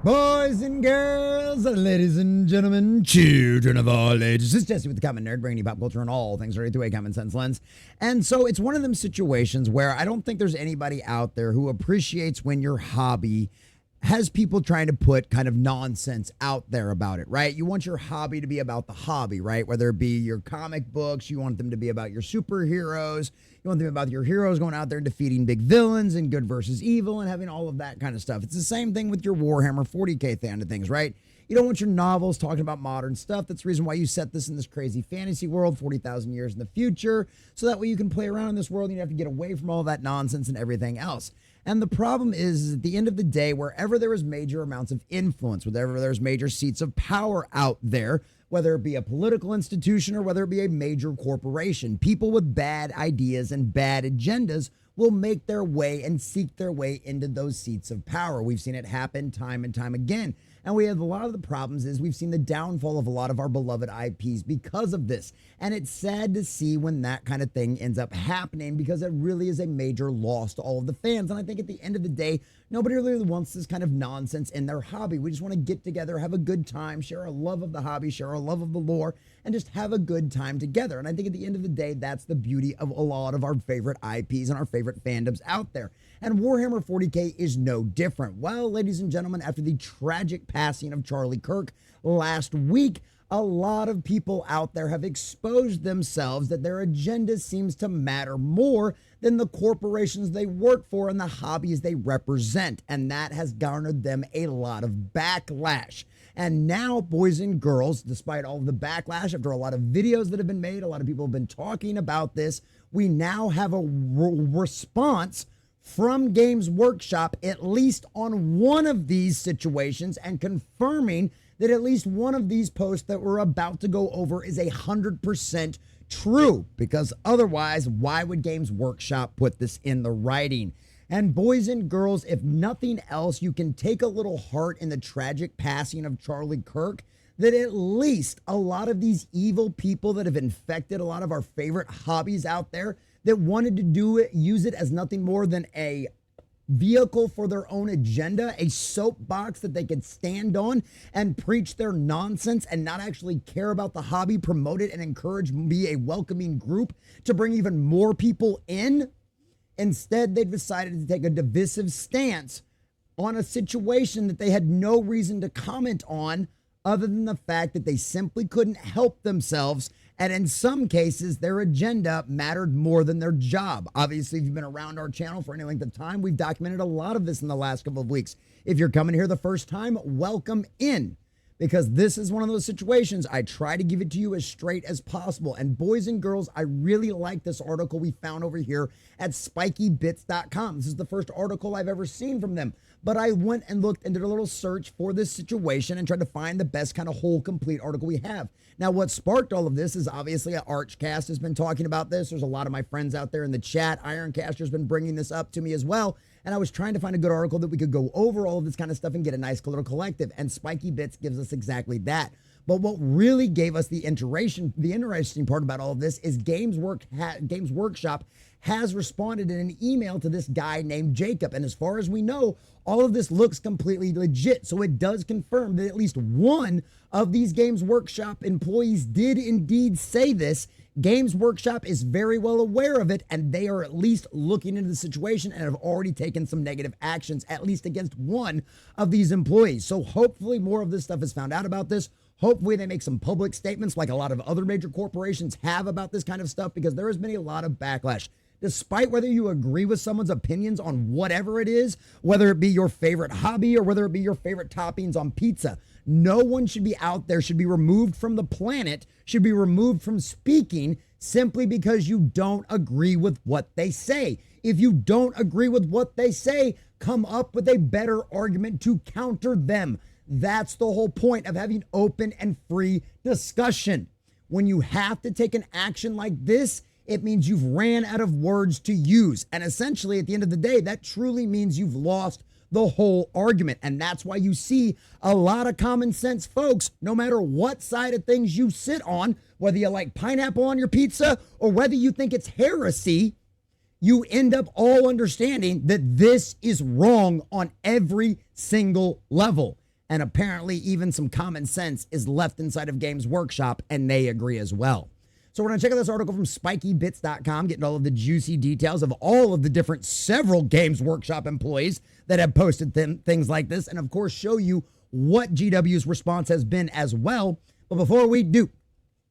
Boys and girls, ladies and gentlemen, children of all ages. This is Jesse with the Common Nerd, bringing you pop culture and all things right through a common sense lens. And so it's one of them situations where I don't think there's anybody out there who appreciates when your hobby has people trying to put kind of nonsense out there about it, right? You want your hobby to be about the hobby, right? Whether it be your comic books, you want them to be about your superheroes, you want them about your heroes going out there and defeating big villains and good versus evil and having all of that kind of stuff. It's the same thing with your Warhammer 40K kind of things, right? You don't want your novels talking about modern stuff. That's the reason why you set this in this crazy fantasy world 40,000 years in the future, so that way you can play around in this world and you have to get away from all that nonsense and everything else. And the problem is, at the end of the day, wherever there is major amounts of influence, wherever there's major seats of power out there, whether it be a political institution or whether it be a major corporation, people with bad ideas and bad agendas will make their way and seek their way into those seats of power. We've seen it happen time and time again. And we have a lot of the problems is we've seen the downfall of a lot of our beloved IPs because of this. And it's sad to see when that kind of thing ends up happening, because it really is a major loss to all of the fans. And I think at the end of the day, nobody really wants this kind of nonsense in their hobby. We just want to get together, have a good time, share our love of the hobby, share our love of the lore, and just have a good time together. And I think at the end of the day, that's the beauty of a lot of our favorite IPs and our favorite fandoms out there. And Warhammer 40K is no different. Well, ladies and gentlemen, after the tragic passing of Charlie Kirk last week, a lot of people out there have exposed themselves that their agenda seems to matter more than the corporations they work for and the hobbies they represent. And that has garnered them a lot of backlash. And now, boys and girls, despite all of the backlash, after a lot of videos that have been made, a lot of people have been talking about this, we now have a response from Games Workshop, at least on one of these situations, and confirming that at least one of these posts that we're about to go over is 100% true, because otherwise, why would Games Workshop put this in the writing? And boys and girls, if nothing else, you can take a little heart in the tragic passing of Charlie Kirk, that at least a lot of these evil people that have infected a lot of our favorite hobbies out there that wanted to use it as nothing more than a vehicle for their own agenda, a soapbox that they could stand on and preach their nonsense and not actually care about the hobby, promote it, and encourage, be a welcoming group to bring even more people in. Instead, they decided to take a divisive stance on a situation that they had no reason to comment on, other than the fact that they simply couldn't help themselves. And in some cases, their agenda mattered more than their job. Obviously, if you've been around our channel for any length of time, we've documented a lot of this in the last couple of weeks. If you're coming here the first time, welcome in, because this is one of those situations I try to give it to you as straight as possible. And boys and girls, I really like this article we found over here at spikybits.com. This is the first article I've ever seen from them. But I went and looked and did a little search for this situation and tried to find the best kind of whole complete article we have. Now, what sparked all of this is obviously Archcast has been talking about this. There's a lot of my friends out there in the chat. Ironcaster's been bringing this up to me as well. And I was trying to find a good article that we could go over all of this kind of stuff and get a nice little collective. And Spiky Bits gives us exactly that. But what really gave us the interesting part about all of this is Games Workshop has responded in an email to this guy named Jacob. And as far as we know, all of this looks completely legit. So it does confirm that at least one of these Games Workshop employees did indeed say this. Games Workshop is very well aware of it, and they are at least looking into the situation and have already taken some negative actions, at least against one of these employees. So hopefully more of this stuff is found out about this. Hopefully they make some public statements like a lot of other major corporations have about this kind of stuff, because there has been a lot of backlash. Despite whether you agree with someone's opinions on whatever it is, whether it be your favorite hobby or whether it be your favorite toppings on pizza, no one should be out there, should be removed from the planet, should be removed from speaking simply because you don't agree with what they say. If you don't agree with what they say, come up with a better argument to counter them. That's the whole point of having open and free discussion. When you have to take an action like this, it means you've ran out of words to use. And essentially, at the end of the day, that truly means you've lost the whole argument. And that's why you see a lot of common sense folks, no matter what side of things you sit on, whether you like pineapple on your pizza or whether you think it's heresy, you end up all understanding that this is wrong on every single level. And apparently even some common sense is left inside of Games Workshop, and they agree as well. So we're going to check out this article from spikybits.com, getting all of the juicy details of all of the different several Games Workshop employees that have posted things like this, and of course show you what GW's response has been as well. But before we do,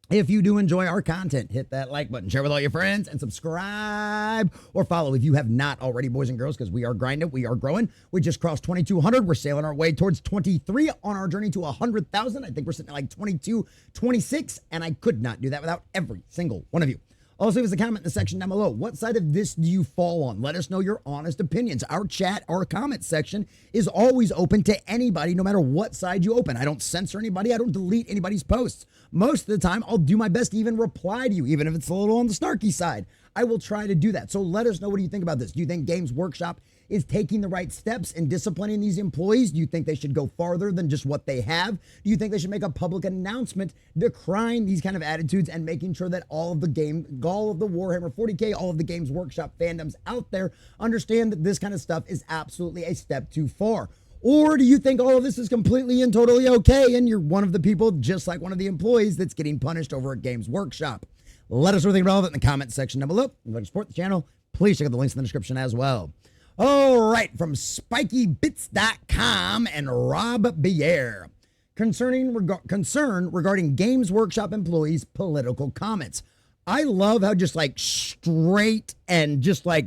if you do enjoy our content, hit that like button, share with all your friends, and subscribe or follow if you have not already, boys and girls, because we are grinding, we are growing. We just crossed 2,200. We're sailing our way towards 23 on our journey to 100,000. I think we're sitting at like 22, 26, and I could not do that without every single one of you. Also, leave us a comment in the section down below. What side of this do you fall on? Let us know your honest opinions. Our chat, our comment section is always open to anybody, no matter what side you open. I don't censor anybody. I don't delete anybody's posts. Most of the time, I'll do my best to even reply to you, even if it's a little on the snarky side. I will try to do that. So let us know, what do you think about this? Do you think Games Workshop is taking the right steps in disciplining these employees? Do you think they should go farther than just what they have? Do you think they should make a public announcement decrying these kind of attitudes and making sure that all of the Warhammer 40K, all of the Games Workshop fandoms out there understand that this kind of stuff is absolutely a step too far? Or do you think all of this is completely and totally okay and you're one of the people, just like one of the employees, that's getting punished over at Games Workshop? Let us know anything relevant in the comment section down below. If you'd like to support the channel, please check out the links in the description as well. All right, from spikybits.com and Rob Bier. Concern regarding Games Workshop employees' political comments. I love how just like straight and just like,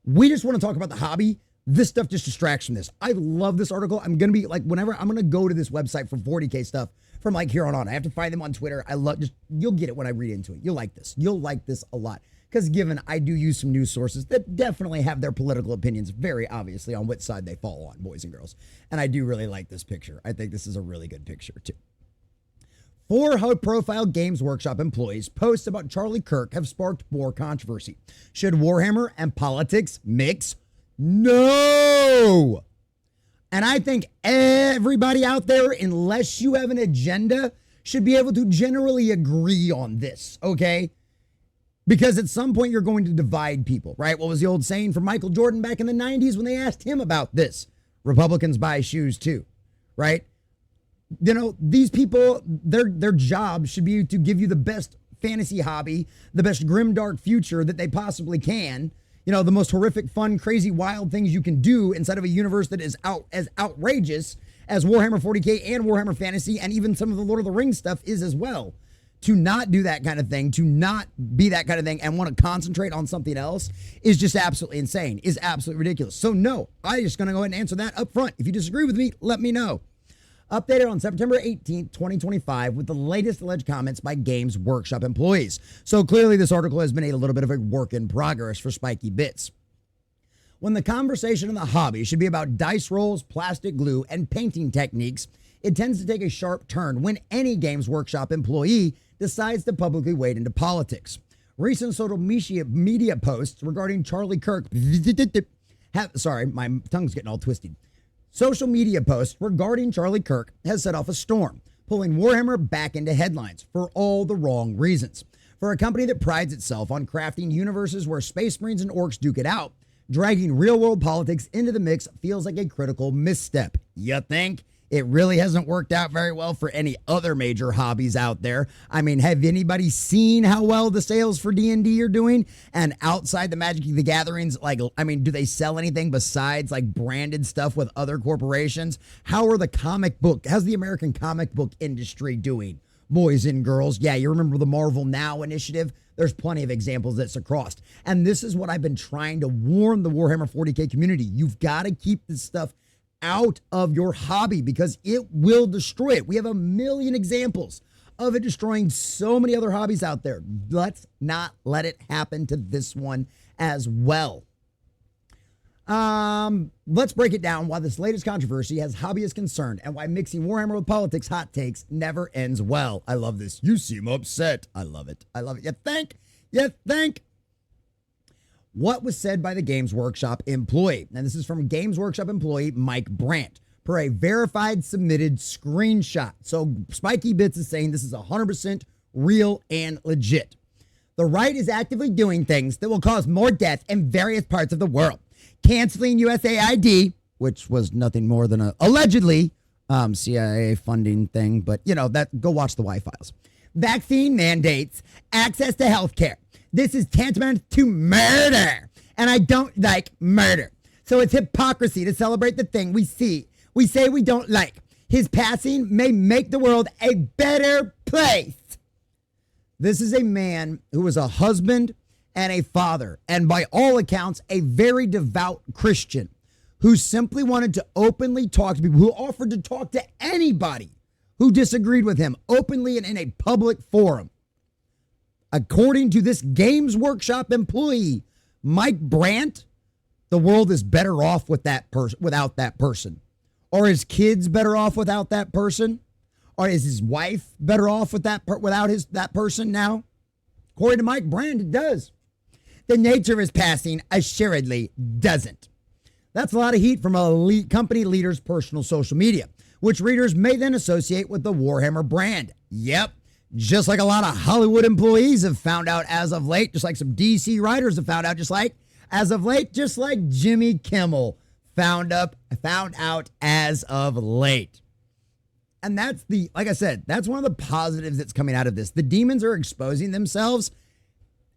we just want to talk about the hobby. This stuff just distracts from this. I love this article. I'm going to be like, whenever I'm going to go to this website for 40K stuff from like here on. I have to find them on Twitter. I love, just, you'll get it when I read into it. You'll like this. You'll like this a lot. Because given I do use some news sources that definitely have their political opinions very obviously on which side they fall on, boys and girls. And I do really like this picture. I think this is a really good picture too. 4 high-profile Games Workshop employees' posts about Charlie Kirk have sparked more controversy. Should Warhammer and politics mix? No! And I think everybody out there, unless you have an agenda, should be able to generally agree on this, okay? Because at some point you're going to divide people, right? What was the old saying from Michael Jordan back in the 90s when they asked him about this? Republicans buy shoes too, right? You know, these people, their job should be to give you the best fantasy hobby, the best grimdark future that they possibly can. You know, the most horrific, fun, crazy, wild things you can do inside of a universe that is as outrageous as Warhammer 40K and Warhammer Fantasy and even some of the Lord of the Rings stuff is as well. To not do that kind of thing, to not be that kind of thing and want to concentrate on something else is just absolutely insane, is absolutely ridiculous. So no, I'm just going to go ahead and answer that up front. If you disagree with me, let me know. Updated on September 18th, 2025 with the latest alleged comments by Games Workshop employees. So clearly this article has been a little bit of a work in progress for Spiky Bits. When the conversation in the hobby should be about dice rolls, plastic glue, and painting techniques, it tends to take a sharp turn when any Games Workshop employee decides to publicly wade into politics. Recent social media posts regarding Charlie Kirk sorry, my tongue's getting all twisted. Social media posts regarding Charlie Kirk has set off a storm, pulling Warhammer back into headlines for all the wrong reasons. For a company that prides itself on crafting universes where Space Marines and Orcs duke it out, dragging real-world politics into the mix feels like a critical misstep. You think? It really hasn't worked out very well for any other major hobbies out there. I mean, have anybody seen how well the sales for D&D are doing? And outside the Magic the Gatherings, like, I mean, do they sell anything besides like branded stuff with other corporations? How's the American comic book industry doing, boys and girls? Yeah, you remember the Marvel Now initiative? There's plenty of examples that's across. And this is what I've been trying to warn the Warhammer 40K community. You've got to keep this stuff out of your hobby because it will destroy it. We have a million examples of it destroying so many other hobbies out there. Let's not let it happen to this one as well. Let's break it down why this latest controversy has hobbyists concerned and why mixing Warhammer with politics hot takes never ends well. I love this. You seem upset. I love it. I love it. You think? What was said by the Games Workshop employee? And this is from Games Workshop employee Mike Brandt per a verified submitted screenshot. So Spiky Bits is saying this is 100% real and legit. The right is actively doing things that will cause more death in various parts of the world. Canceling USAID, which was nothing more than allegedly CIA funding thing, but go watch the Y-Files. Vaccine mandates, access to health care. This is tantamount to murder, and I don't like murder. So it's hypocrisy to celebrate the thing we say we don't like. His passing may make the world a better place. This is a man who was a husband and a father, and by all accounts, a very devout Christian who simply wanted to openly talk to people, who offered to talk to anybody who disagreed with him openly and in a public forum. According to this Games Workshop employee, Mike Brandt, the world is better off with without that person. Or his kids better off without that person? Or is his wife better off with that person now? According to Mike Brandt, it does. The nature of his passing assuredly doesn't. That's a lot of heat from a company leader's personal social media, which readers may then associate with the Warhammer brand. Yep, just like a lot of Hollywood employees have found out as of late, just like some DC writers have found out just like Jimmy Kimmel found out as of late. And that's like I said, that's one of the positives that's coming out of this. The demons are exposing themselves,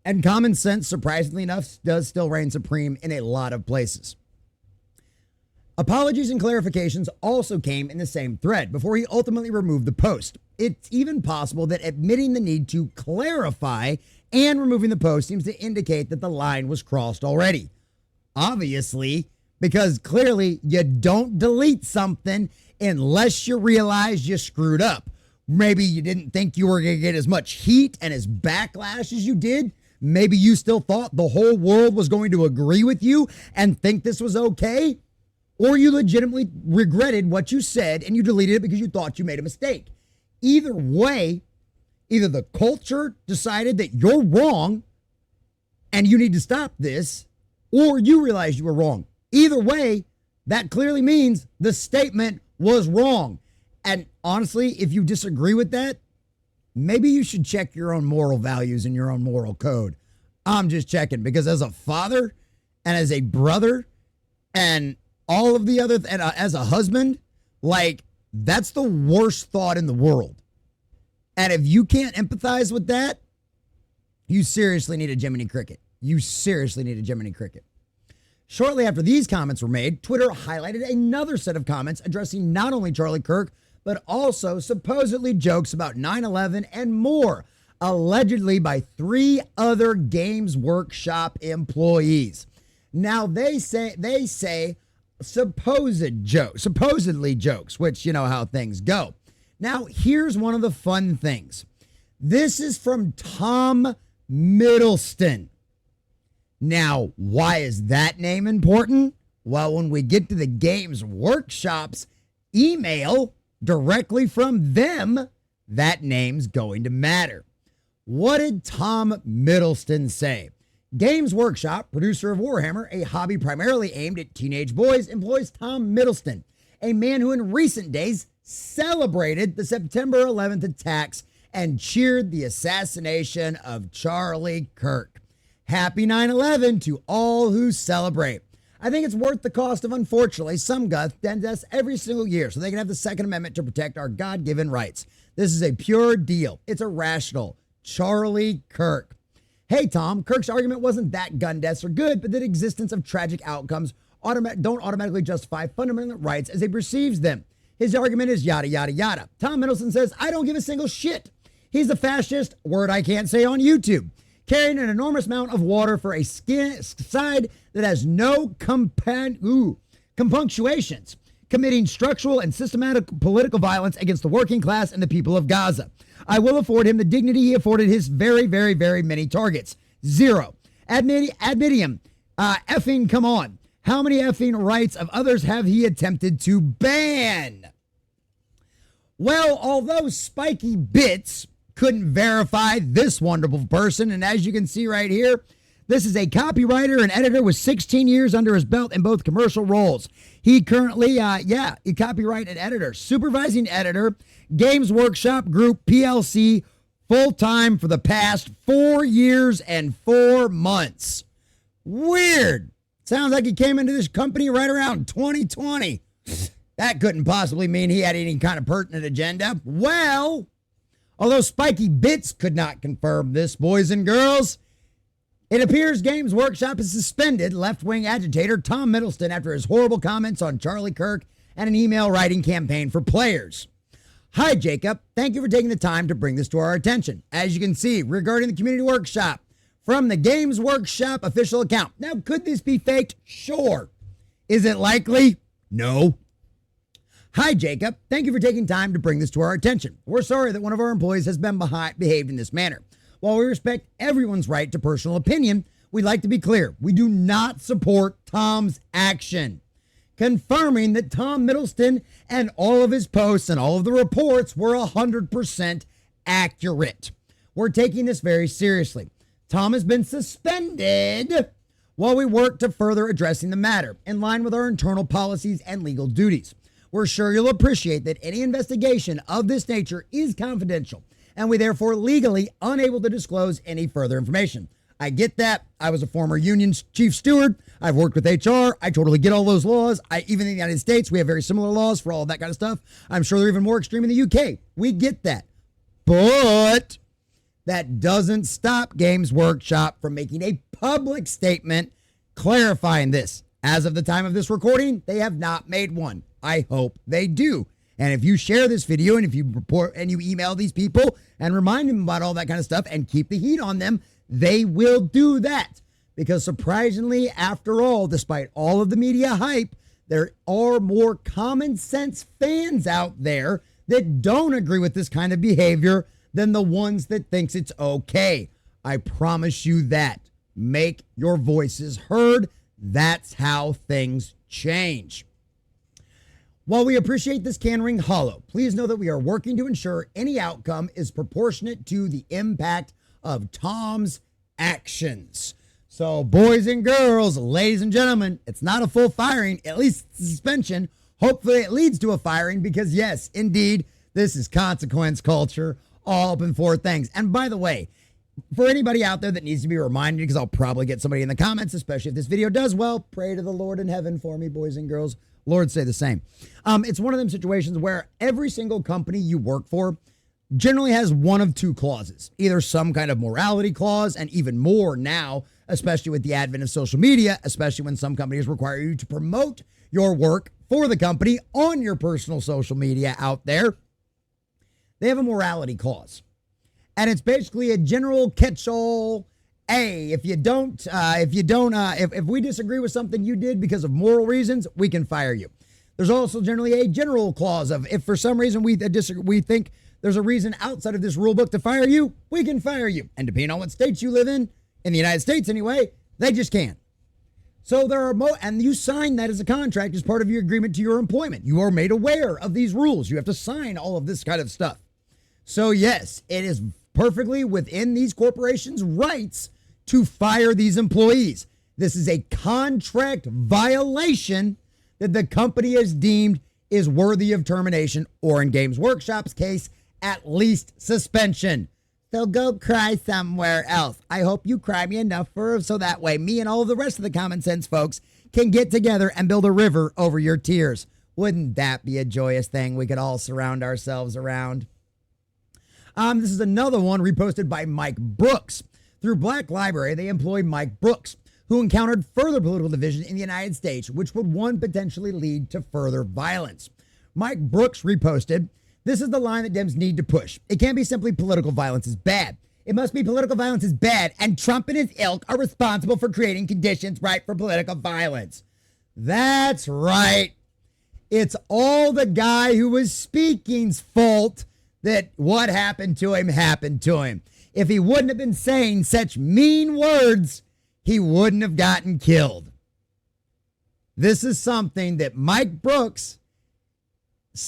and common sense, surprisingly enough, does still reign supreme in a lot of places. Apologies and clarifications also came in the same thread before he ultimately removed the post. It's even possible that admitting the need to clarify and removing the post seems to indicate that the line was crossed already. Obviously, because clearly you don't delete something unless you realize you screwed up. Maybe you didn't think you were going to get as much heat and as backlash as you did. Maybe you still thought the whole world was going to agree with you and think this was okay. Or you legitimately regretted what you said and you deleted it because you thought you made a mistake. Either way, either the culture decided that you're wrong and you need to stop this, or you realized you were wrong. Either way, that clearly means the statement was wrong. And honestly, if you disagree with that, maybe you should check your own moral values and your own moral code. I'm just checking, because as a father and as a brother and all of the other, and as a husband, like, that's the worst thought in the world. And if you can't empathize with that, you seriously need a Jiminy Cricket. You seriously need a Jiminy Cricket. Shortly after these comments were made, Twitter highlighted another set of comments addressing not only Charlie Kirk, but also supposedly jokes about 9/11 and more, allegedly by 3 other Games Workshop employees. Now they say supposedly jokes, which you know how things go. Now, here's one of the fun things. This is from Tom Middleston. Now, why is that name important? Well, when we get to the Games Workshop's email directly from them, that name's going to matter. What did Tom Middleston say? Games Workshop, producer of Warhammer, a hobby primarily aimed at teenage boys, employs Tom Middleston, a man who in recent days celebrated the September 11th attacks and cheered the assassination of Charlie Kirk. Happy 9/11 to all who celebrate. I think it's worth the cost of, unfortunately, some deaths every single year so they can have the Second Amendment to protect our God-given rights. This is a pure deal. It's irrational. Charlie Kirk. Hey, Tom, Kirk's argument wasn't that gun deaths are good, but that existence of tragic outcomes don't automatically justify fundamental rights as he perceives them. His argument is yada, yada, yada. Tom Middleton says, I don't give a single shit. He's a fascist, word I can't say on YouTube, carrying an enormous amount of water for a side that has no compunctuations, committing structural and systematic political violence against the working class and the people of Gaza. I will afford him the dignity he afforded his very, very, very many targets. 0. Admitium. Effing come on. How many effing rights of others have he attempted to ban? Well, although Spiky Bits couldn't verify this wonderful person, and as you can see right here, this is a copywriter and editor with 16 years under his belt in both commercial roles. He currently, he copyright and editor, supervising editor, Games Workshop Group PLC, full-time for the past 4 years and 4 months. Weird. Sounds like he came into this company right around 2020. That couldn't possibly mean he had any kind of pertinent agenda. Well, although Spiky Bits could not confirm this, boys and girls, it appears Games Workshop has suspended left-wing agitator Tom Middleton after his horrible comments on Charlie Kirk and an email writing campaign for players. Hi, Jacob. Thank you for taking the time to bring this to our attention. As you can see, regarding the Community Workshop, from the Games Workshop official account. Now, could this be faked? Sure. Is it likely? No. Hi, Jacob. Thank you for taking time to bring this to our attention. We're sorry that one of our employees has been behaved in this manner. While we respect everyone's right to personal opinion, we'd like to be clear. We do not support Tom's action. Confirming that Tom Middleton and all of his posts and all of the reports were 100% accurate. We're taking this very seriously. Tom has been suspended while we work to further addressing the matter in line with our internal policies and legal duties. We're sure you'll appreciate that any investigation of this nature is confidential, and we therefore legally unable to disclose any further information. I get that. I was a former union chief steward. I've worked with HR. I totally get all those laws. Even in the United States, we have very similar laws for all that kind of stuff. I'm sure they're even more extreme in the UK. We get that. But that doesn't stop Games Workshop from making a public statement clarifying this. As of the time of this recording, they have not made one. I hope they do. And if you share this video and if you report and you email these people and remind them about all that kind of stuff and keep the heat on them, they will do that. Because surprisingly, after all, despite all of the media hype, there are more common sense fans out there that don't agree with this kind of behavior than the ones that thinks it's okay. I promise you that. Make your voices heard. That's how things change. While we appreciate this can ring hollow, please know that we are working to ensure any outcome is proportionate to the impact of Tom's actions. So, boys and girls, ladies and gentlemen, it's not a full firing, at least suspension. Hopefully it leads to a firing because, yes, indeed, this is consequence culture, all up in four things. And by the way, for anybody out there that needs to be reminded, because I'll probably get somebody in the comments, especially if this video does well, pray to the Lord in heaven for me, boys and girls. Lord, say the same. It's one of them situations where every single company you work for generally has one of two clauses, either some kind of morality clause, and even more now, especially with the advent of social media, especially when some companies require you to promote your work for the company on your personal social media out there. They have a morality clause. And it's basically a general catch-all. Hey, if we disagree with something you did because of moral reasons, we can fire you. There's also generally a general clause of if for some reason we think there's a reason outside of this rule book to fire you, we can fire you. And depending on what states you live in the United States anyway, they just can't. So there are and you sign that as a contract as part of your agreement to your employment. You are made aware of these rules. You have to sign all of this kind of stuff. So yes, it is perfectly within these corporations' rights to fire these employees. This is a contract violation that the company has deemed is worthy of termination, or in Games Workshop's case, at least suspension. So go cry somewhere else. I hope you cry me enough so that way me and all of the rest of the common sense folks can get together and build a river over your tears. Wouldn't that be a joyous thing we could all surround ourselves around? This is another one reposted by Mike Brooks. Through Black Library, they employed Mike Brooks, who encountered further political division in the United States, which would potentially lead to further violence. Mike Brooks reposted, "This is the line that Dems need to push. It can't be simply political violence is bad. It must be political violence is bad, and Trump and his ilk are responsible for creating conditions ripe for political violence." That's right. It's all the guy who was speaking's fault that what happened to him happened to him. If he wouldn't have been saying such mean words, he wouldn't have gotten killed. This is something that Mike Brooks,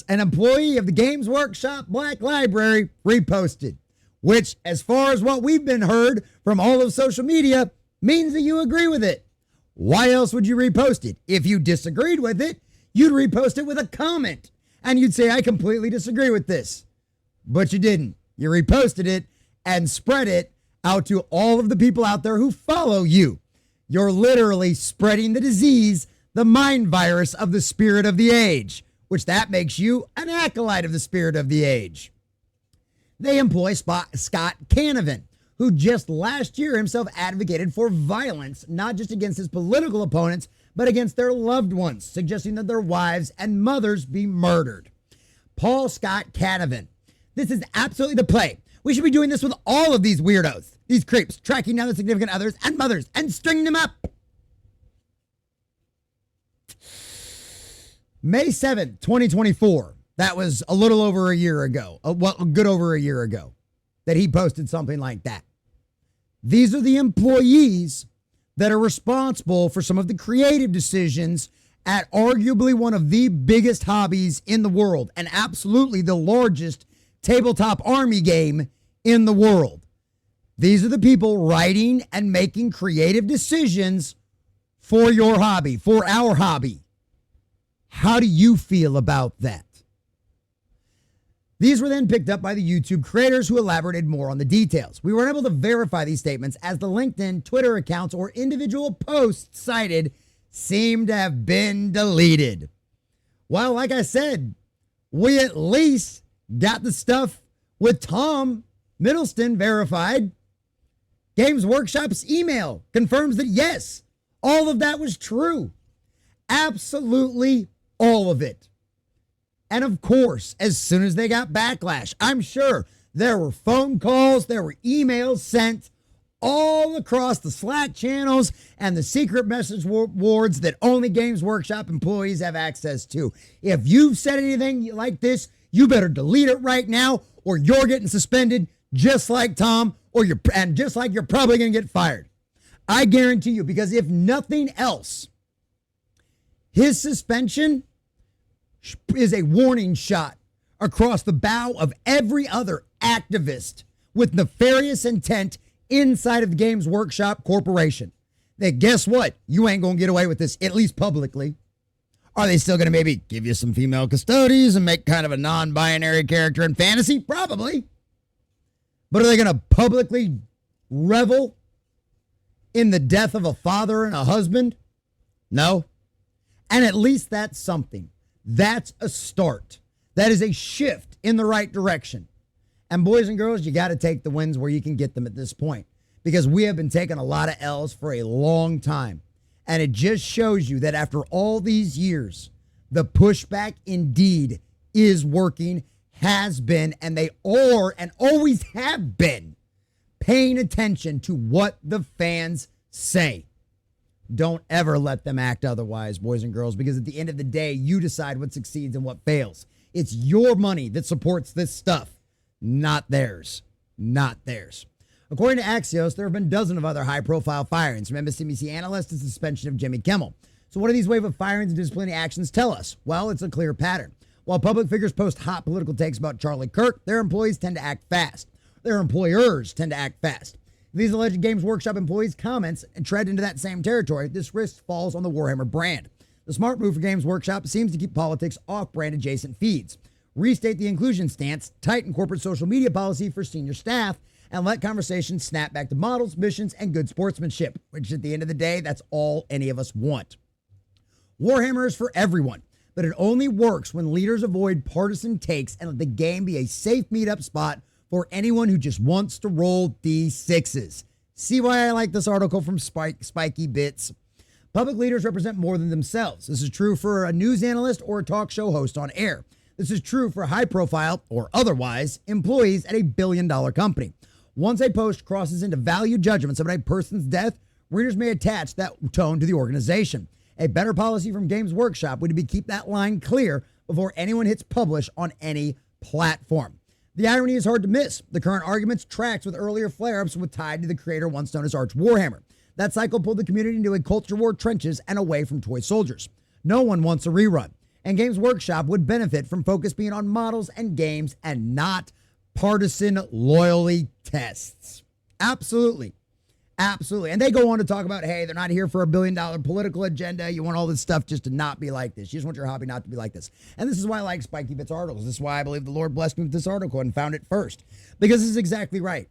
an employee of the Games Workshop Black Library, reposted, which, as far as what we've been heard from all of social media, means that you agree with it. Why else would you repost it? If you disagreed with it, you'd repost it with a comment, and you'd say, I completely disagree with this. But you didn't. You reposted it and spread it out to all of the people out there who follow you. You're literally spreading the disease, the mind virus of the spirit of the age, which that makes you an acolyte of the spirit of the age. They employ Scott Canavan, who just last year himself advocated for violence, not just against his political opponents, but against their loved ones, suggesting that their wives and mothers be murdered. Paul Scott Canavan. This is absolutely the play. We should be doing this with all of these weirdos, these creeps, tracking down the significant others and mothers and stringing them up. May 7th, 2024. That was a little over a year ago, good over a year ago, that he posted something like that. These are the employees that are responsible for some of the creative decisions at arguably one of the biggest hobbies in the world and absolutely the largest tabletop army game in the world. These are the people writing and making creative decisions for your hobby, for our hobby. How do you feel about that? These were then picked up by the YouTube creators who elaborated more on the details. We weren't able to verify these statements as the LinkedIn, Twitter accounts, or individual posts cited seem to have been deleted. Well, like I said, we at least got the stuff with Tom Middleston verified. Games Workshop's email confirms that yes, all of that was true. Absolutely all of it. And of course, as soon as they got backlash, I'm sure there were phone calls, there were emails sent all across the Slack channels and the secret message boards that only Games Workshop employees have access to. If you've said anything like this, you better delete it right now or you're getting suspended just like Tom and just like you're probably going to get fired. I guarantee you, because if nothing else, his suspension is a warning shot across the bow of every other activist with nefarious intent inside of the Games Workshop Corporation. That guess what? You ain't going to get away with this, at least publicly. Are they still going to maybe give you some female custodies and make kind of a non-binary character in fantasy? Probably. But are they going to publicly revel in the death of a father and a husband? No. And at least that's something. That's a start. That is a shift in the right direction. And boys and girls, you got to take the wins where you can get them at this point, because we have been taking a lot of L's for a long time. And it just shows you that after all these years, the pushback indeed is working, has been, and they are and always have been paying attention to what the fans say. Don't ever let them act otherwise, boys and girls, because at the end of the day, you decide what succeeds and what fails. It's your money that supports this stuff, not theirs. Not theirs. According to Axios, there have been dozens of other high-profile firings, from MSNBC analyst to suspension of Jimmy Kimmel. So what do these wave of firings and disciplinary actions tell us? Well, it's a clear pattern. While public figures post hot political takes about Charlie Kirk, their employees tend to act fast. Their employers tend to act fast. These alleged Games Workshop employees' comments tread into that same territory. This risk falls on the Warhammer brand. The smart move for Games Workshop seems to keep politics off brand adjacent feeds, restate the inclusion stance, tighten corporate social media policy for senior staff, and let conversations snap back to models, missions, and good sportsmanship, which at the end of the day, that's all any of us want. Warhammer is for everyone, but it only works when leaders avoid partisan takes and let the game be a safe meetup spot for anyone who just wants to roll D6s. See why I like this article from Spiky Bits? Public leaders represent more than themselves. This is true for a news analyst or a talk show host on air. This is true for high-profile, or otherwise, employees at a billion-dollar company. Once a post crosses into value judgments about a person's death, readers may attach that tone to the organization. A better policy from Games Workshop would be to keep that line clear before anyone hits publish on any platform. The irony is hard to miss. The current arguments tracks with earlier flare-ups with tied to the creator once known as Arch Warhammer. That cycle pulled the community into a culture war trenches and away from toy soldiers. No one wants a rerun. And Games Workshop would benefit from focus being on models and games and not partisan loyalty tests. Absolutely. Absolutely. And they go on to talk about, hey, they're not here for $1 billion political agenda. You want all this stuff just to not be like this. You just want your hobby not to be like this. And this is why I like Spiky Bits articles. This is why I believe the Lord blessed me with this article and found it first. Because this is exactly right.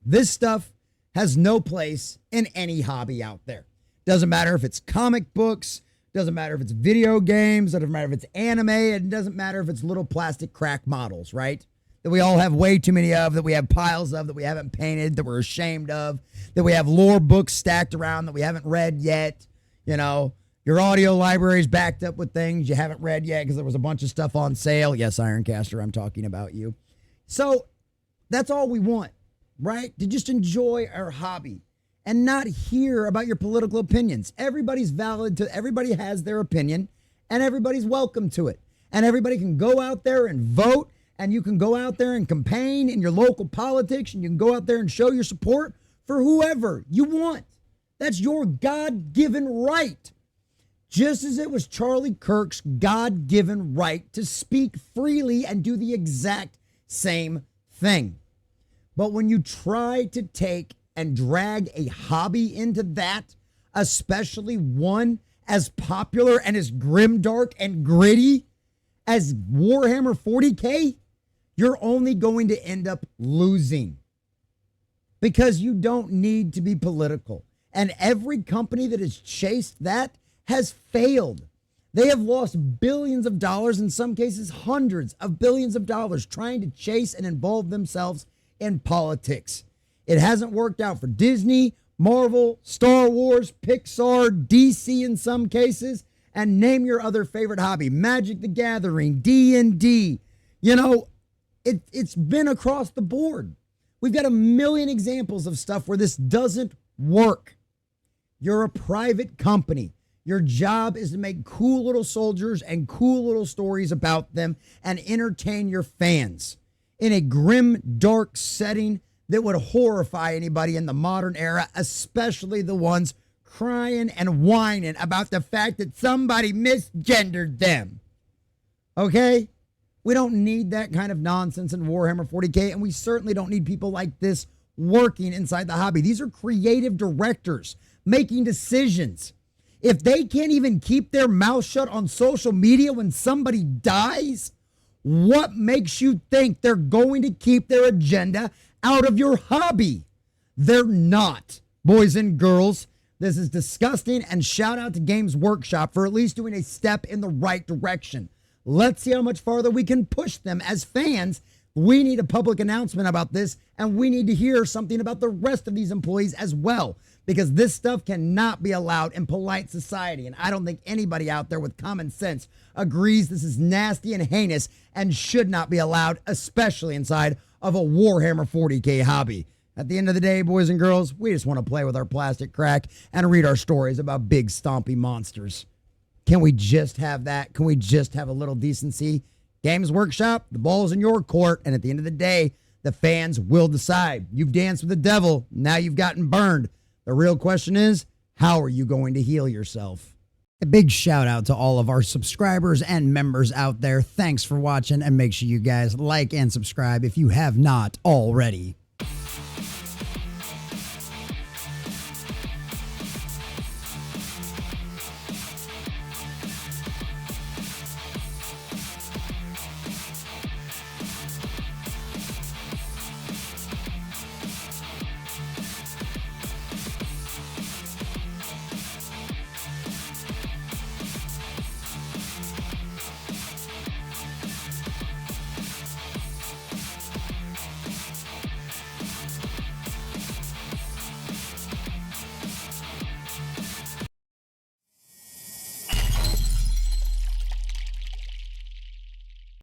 This stuff has no place in any hobby out there. Doesn't matter if it's comic books, Doesn't matter if it's video games, doesn't matter if it's anime, it doesn't matter if it's little plastic crack models, right? That we all have way too many of, that we have piles of, that we haven't painted, that we're ashamed of, that we have lore books stacked around that we haven't read yet. You know, your audio library is backed up with things you haven't read yet because there was a bunch of stuff on sale. Yes, Ironcaster, I'm talking about you. So that's all we want, right? To just enjoy our hobby and not hear about your political opinions. Everybody's valid to, everybody has their opinion and everybody's welcome to it. And everybody can go out there and vote, and you can go out there and campaign in your local politics, and you can go out there and show your support for whoever you want. That's your God-given right. Just as it was Charlie Kirk's God-given right to speak freely and do the exact same thing. But when you try to take and drag a hobby into that, especially one as popular and as grimdark and gritty as Warhammer 40K, you're only going to end up losing, because you don't need to be political. And every company that has chased that has failed. They have lost billions of dollars, in some cases hundreds of billions of dollars, trying to chase and involve themselves in politics. It hasn't worked out for Disney, Marvel, Star Wars, Pixar, DC in some cases, and name your other favorite hobby, Magic the Gathering, D&D. You know, it's been across the board. We've got a million examples of stuff where this doesn't work. You're a private company. Your job is to make cool little soldiers and cool little stories about them and entertain your fans in a grim, dark setting that would horrify anybody in the modern era, especially the ones crying and whining about the fact that somebody misgendered them. Okay? We don't need that kind of nonsense in Warhammer 40K, and we certainly don't need people like this working inside the hobby. These are creative directors making decisions. If they can't even keep their mouth shut on social media when somebody dies, what makes you think they're going to keep their agenda out of your hobby? They're not, boys and girls. This is disgusting, and shout out to Games Workshop for at least doing a step in the right direction. Let's see how much farther we can push them as fans. We need a public announcement about this, and we need to hear something about the rest of these employees as well, because this stuff cannot be allowed in polite society. And I don't think anybody out there with common sense agrees this is nasty and heinous and should not be allowed, especially inside of a Warhammer 40K hobby. At the end of the day, boys and girls, we just want to play with our plastic crack and read our stories about big stompy monsters. Can we just have that? Can we just have a little decency? Games Workshop, the ball's in your court, and at the end of the day, the fans will decide. You've danced with the devil, now you've gotten burned. The real question is, how are you going to heal yourself? A big shout out to all of our subscribers and members out there. Thanks for watching, and make sure you guys like and subscribe if you have not already.